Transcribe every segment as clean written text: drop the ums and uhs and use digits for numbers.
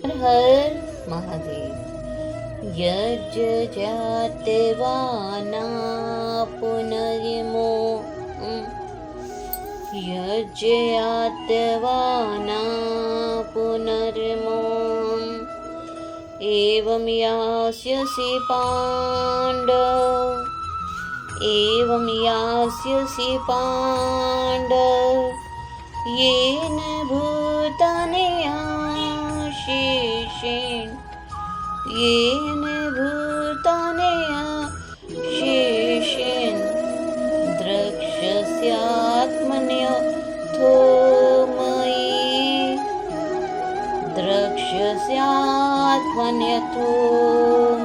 हर महादेव। यज्जातवाना पुनरिमो यज्जातवाना पुनरिमो एवं यास्यसि पाण्डव येन भूतानि आशेषेण द्रक्ष्यस्यात्मन्यथो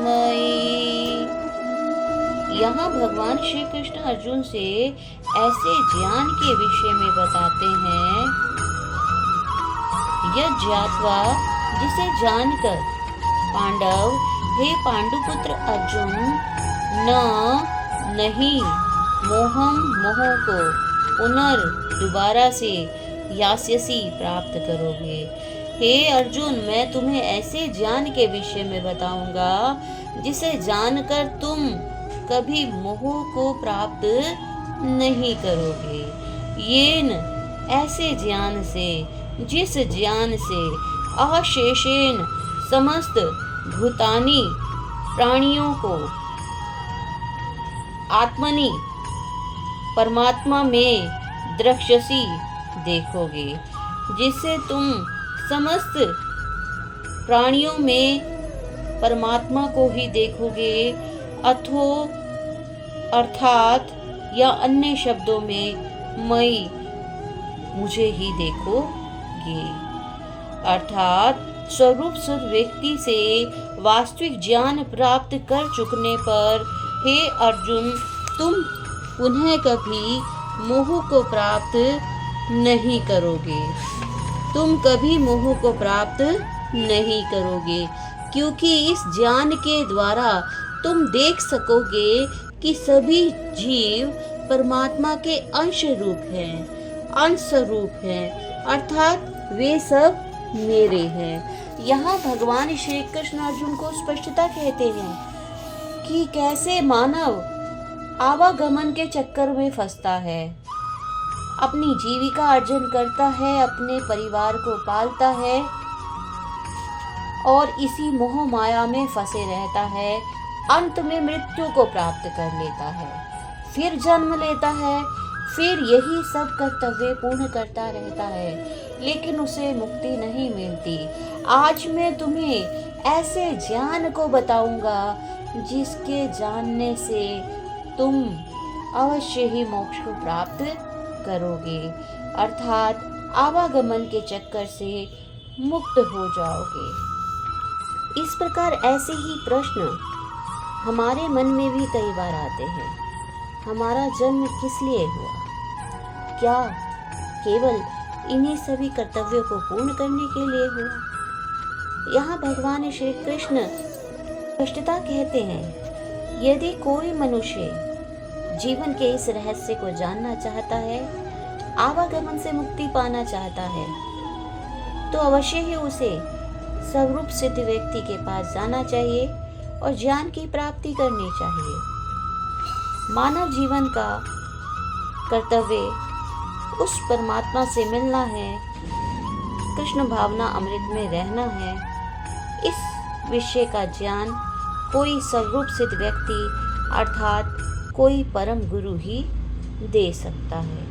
मयि। यहाँ भगवान श्री कृष्ण अर्जुन से ऐसे ज्ञान के विषय में बताते हैं, यह ज्ञात्वा जिसे जानकर पांडव, हे पांडुपुत्र अर्जुन, नहीं मोह को दोबारा से यास्यसि प्राप्त करोगे। हे अर्जुन, मैं तुम्हें ऐसे ज्ञान के विषय में बताऊंगा जिसे जानकर तुम कभी मोह को प्राप्त नहीं करोगे। येन ऐसे ज्ञान से, जिस ज्ञान से अशेषेण समस्त भूतानि प्राणियों को आत्मनि परमात्मा में द्रक्ष्यसि देखोगे, जिससे तुम समस्त प्राणियों में परमात्मा को ही देखोगे, अर्थात या अन्य शब्दों में मई मुझे ही देखोगे। अर्थात स्वरूप शुद्ध व्यक्ति से वास्तविक ज्ञान प्राप्त कर चुकने पर हे अर्जुन, तुम पुनः कभी मोह को प्राप्त नहीं करोगे। क्योंकि इस ज्ञान के द्वारा तुम देख सकोगे कि सभी जीव परमात्मा के अंश स्वरूप हैं, अर्थात वे सब मेरे हैं। यहाँ भगवान श्री कृष्ण अर्जुन को स्पष्टता कहते हैं कि कैसे मानव आवागमन के चक्कर में फंसता है, अपनी जीविका अर्जन करता है, अपने परिवार को पालता है और इसी मोह माया में फंसे रहता है। अंत में मृत्यु को प्राप्त कर लेता है, फिर जन्म लेता है, फिर यही सब कर्तव्य पूर्ण करता रहता है, लेकिन उसे मुक्ति नहीं मिलती। आज मैं तुम्हें ऐसे ज्ञान को बताऊंगा जिसके जानने से तुम अवश्य ही मोक्ष को प्राप्त करोगे, अर्थात आवागमन के चक्कर से मुक्त हो जाओगे। इस प्रकार ऐसे ही प्रश्न हमारे मन में भी कई बार आते हैं। हमारा जन्म किस लिए हुआ? क्या केवल इन्हीं सभी कर्तव्यों को पूर्ण करने के लिए हुआ? यहाँ भगवान श्री कृष्ण स्पष्टता कहते हैं, यदि कोई मनुष्य जीवन के इस रहस्य को जानना चाहता है, आवागमन से मुक्ति पाना चाहता है, तो अवश्य ही उसे स्वरूप सिद्ध व्यक्ति के पास जाना चाहिए और ज्ञान की प्राप्ति करनी चाहिए। मानव जीवन का कर्तव्य उस परमात्मा से मिलना है, कृष्ण भावना अमृत में रहना है। इस विषय का ज्ञान कोई स्वरूप सिद्ध व्यक्ति अर्थात कोई परम गुरु ही दे सकता है।